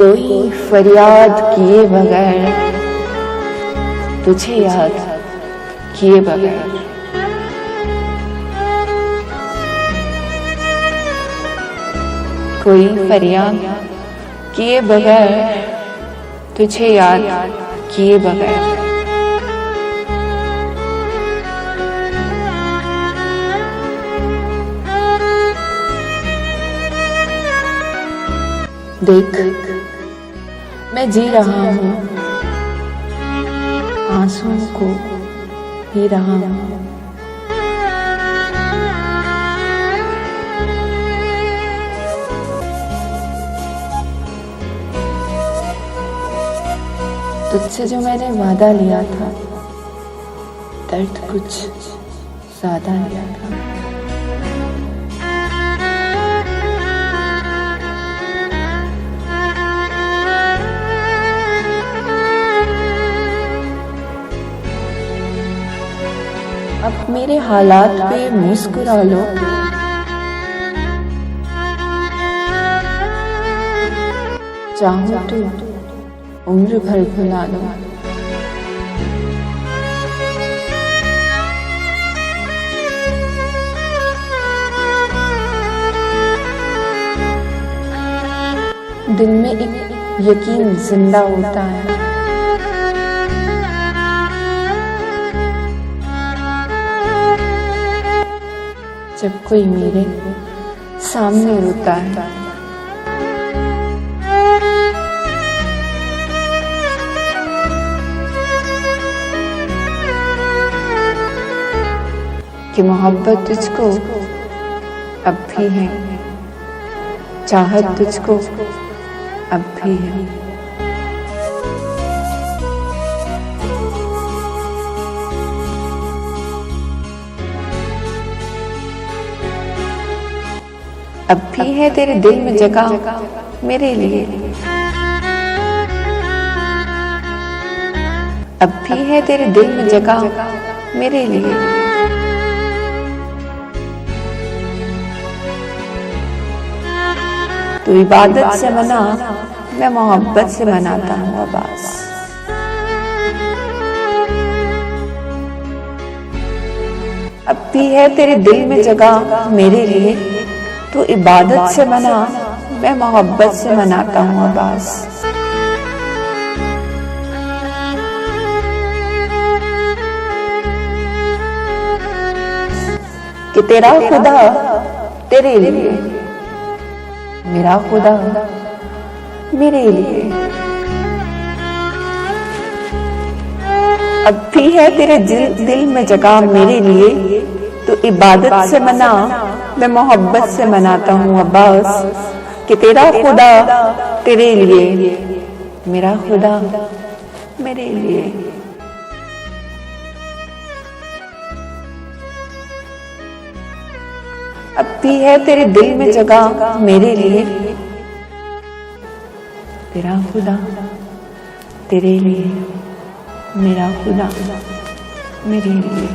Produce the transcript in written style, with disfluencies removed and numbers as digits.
कोई फरियाद किए बगैर, तुझे याद किए बगैर, कोई फरियाद किए बगैर, तुझे याद किए बगैर, देख मैं जी रहा हूँ, आंसुओं को पी रहा हूँ। तुझसे जो मैंने वादा लिया था, दर्द कुछ ज्यादा लिया था। अब मेरे हालात पे मुस्कुरा लो, चाहो तो उम्र भर भुला लो। दिल में एक यकीन जिंदा होता है, जब कोई मेरे सामने रोता है। कि मोहब्बत तुझको अब भी है, चाहत तुझको अब भी है। अब भी है तेरे दिल में जगह मेरे लिए, अब भी है तेरे दिल में जगह मेरे लिए। तू इबादत से मना, मैं मोहब्बत से मनाता हूँ अब्बास। अब भी है तेरे दिल में जगह मेरे लिए, तू इबादत से मना, मैं मोहब्बत से मनाता हूँ अब्बास। कि तेरा खुदा तेरे लिए, मेरा खुदा मेरे लिए। अब भी है तेरे दिल में जगह मेरे लिए, तो इबादत से मना, मैं मोहब्बत से मनाता हूँ अब्बास। कि तेरा खुदा तेरे लिए, मेरा खुदा मेरे लिए। अब भी है तेरे दिल में जगह मेरे लिए, तेरा खुदा तेरे लिए, मेरा खुदा मेरे लिए।